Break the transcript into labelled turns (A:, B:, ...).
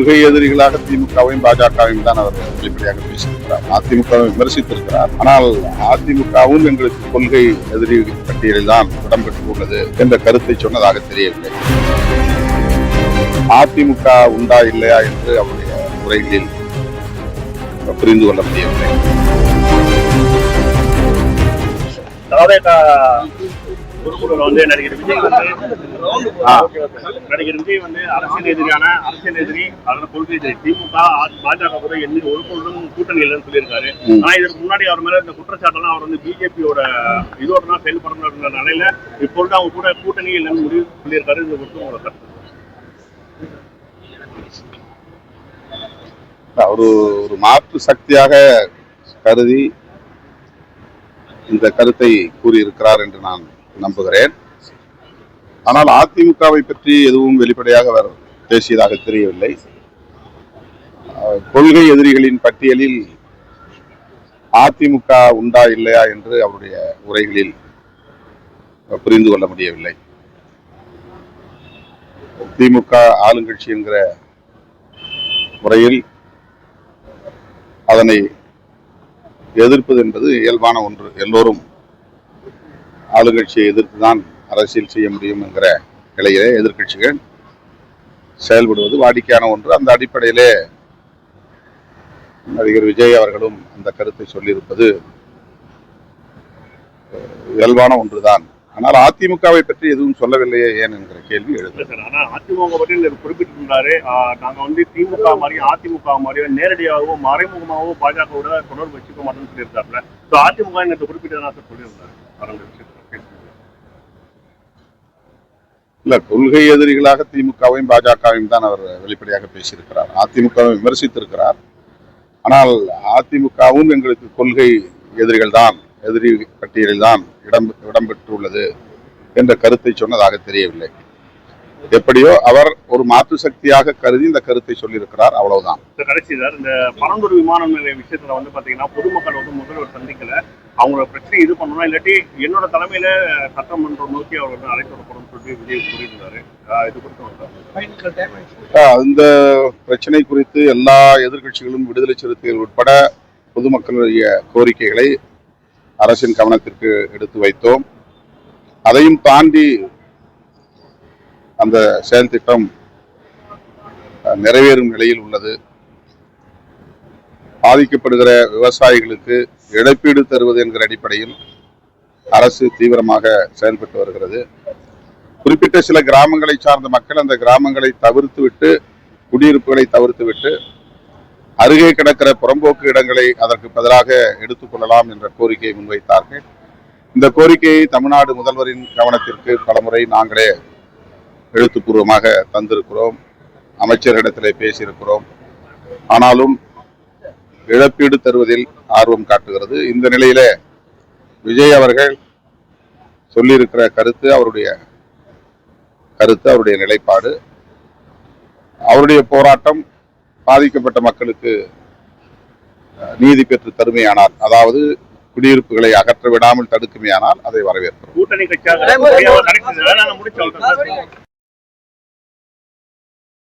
A: கொள்கை எதிரிகளாக திமுகவையும் பாஜகவையும் தான் அவர் வெளிப்படையாக பேசியிருக்கிறார். அதிமுகவை விமர்சித்திருக்கிறார். ஆனால் அதிமுகவும் எங்களுக்கு கொள்கை எதிரி பட்டியலில் தான் இடம்பெற்றுள்ளது என்ற கருத்தை சொன்னதாக தெரியவில்லை. அதிமுக உண்டா இல்லையா என்று அவருடைய உரைகளில் புரிந்து கொள்ள முடியவில்லை.
B: நடிகர் விஜய் வந்து அரசியல் எதிரி அதனால கொள்கை எதிரி. திமுக பாஜக கூட ஒருபொழுதும் கூட்டணி இல்லைன்னு சொல்லியிருக்காரு. ஆனா இதற்கு முன்னாடி அவர் மேல இந்த குற்றச்சாட்டெல்லாம் அவர் வந்து பிஜேபியோட இதோட தான் செயல்படுற நிலையில இப்பொழுது அவங்க கூட கூட்டணி இல்லைன்னு முடிவு சொல்லியிருக்காரு. இது மட்டும் கருத்து.
A: ஒரு மாற்று சக்தியாக கருதி இந்த கருத்தை கூறியிருக்கிறார் என்று நான் நம்புகிறேன். ஆனால் அதிமுகவை பற்றி எதுவும் வெளிப்படையாக அவர் பேசியதாக தெரியவில்லை. கொள்கை எதிரிகளின் பட்டியலில் அதிமுக உண்டா இல்லையா என்று அவருடைய உரைகளில் புரிந்து கொள்ள முடியவில்லை. திமுக ஆளுங்கட்சி என்கிற முறையில் அதனை எதிர்ப்பது என்பது இயல்பான ஒன்று. எல்லோரும் ஆளுங்கட்சியை எதிர்த்துதான் அரசியல் செய்ய முடியும் என்கிற நிலையிலே எதிர்கட்சிகள் செயல்படுவது வாடிக்கையான ஒன்று. அந்த அடிப்படையிலே நடிகர் விஜய் அவர்களும் அந்த கருத்தை சொல்லியிருப்பது இயல்பான ஒன்றுதான். ஆனால் அதிமுகவை பற்றி எதுவும் சொல்லவில்லையே ஏன் என்கிற கேள்வி எழுது.
B: அதிமுக பற்றி குறிப்பிட்டிருந்தாரு. நாங்க வந்து திமுக மாதிரியும் அதிமுக மாதிரியும் நேரடியாகவோ மறைமுகமாகவோ பாஜகவோட தொடர்பு வச்சுக்க மாட்டோம்னு சொல்லியிருக்காருல. அதிமுக எனக்கு குறிப்பிட்டதான் சார் சொல்லியிருந்தாரு.
A: இல்ல, கொள்கை எதிரிகளாக திமுகவையும் பாஜகவையும் தான் அவர் வெளிப்படையாக பேசியிருக்கிறார். அதிமுகவை விமர்சித்திருக்கிறார். ஆனால் அதிமுகவும் எங்களுக்கு கொள்கை எதிரிகள் தான், எதிரி பட்டியலில் தான் இடம்பெற்றுள்ளது என்ற கருத்தை சொன்னதாக தெரியவில்லை. எப்படியோ அவர் ஒரு மாற்று சக்தியாக கருதி இந்த கருத்தை சொல்லியிருக்கிறார், அவ்வளவுதான்.
B: கடைசிதான் இந்த பரந்தூர் விமான நிலைய விஷயத்துல வந்து பாத்தீங்கன்னா பொதுமக்கள் வந்து முதல்வர் சந்திக்கல, அவங்களோட பிரச்சனை இது பண்ணணும், இல்லாட்டி என்னோட தலைமையில சட்டமன்றம் நோக்கி அவர் வந்து அழைத்து வரப்படும் சொல்லி விஜய் கூறியிருந்தாரு. இது குறித்து
A: இந்த பிரச்சனை குறித்து எல்லா எதிர்கட்சிகளும் விடுதலை சிறுத்தைகள் உட்பட பொதுமக்களுடைய கோரிக்கைகளை அரசின் கவனத்திற்கு எடுத்து வைத்தோம். அதையும் தாண்டி அந்த செயல் திட்டம் நிறைவேறும் நிலையில் உள்ளது. பாதிக்கப்படுகிற விவசாயிகளுக்கு இழப்பீடு தருவது என்கிற அடிப்படையில் அரசு தீவிரமாக செயல்பட்டு வருகிறது. குறிப்பிட்ட சில கிராமங்களை சார்ந்த மக்கள் அந்த கிராமங்களை தவிர்த்துவிட்டு, குடியிருப்புகளை தவிர்த்துவிட்டு அருகே கிடக்கிற புறம்போக்கு இடங்களை அதற்கு பதிலாக எடுத்துக்கொள்ளலாம் என்ற கோரிக்கையை முன்வைத்தார்கள். இந்த கோரிக்கையை தமிழ்நாடு முதல்வரின் கவனத்திற்கு பலமுறை நாங்களே எழுத்துப்பூர்வமாக தந்திருக்கிறோம், அமைச்சர்களிடத்திலே பேசியிருக்கிறோம். ஆனாலும் இழப்பீடு தருவதில் ஆர்வம் காட்டுகிறது. இந்த நிலையிலே விஜய் அவர்கள் சொல்லியிருக்கிற கருத்து அவருடைய நிலைப்பாடு, அவருடைய போராட்டம் பாதிக்கப்பட்ட மக்களுக்கு நீதி பெற்று தருமையானால், அதாவது குடியிருப்புகளை அகற்ற விடாமல் தடுக்குமையானால் அதை வரவேற்கிறோம்.
B: கூட்டணி கட்சியாக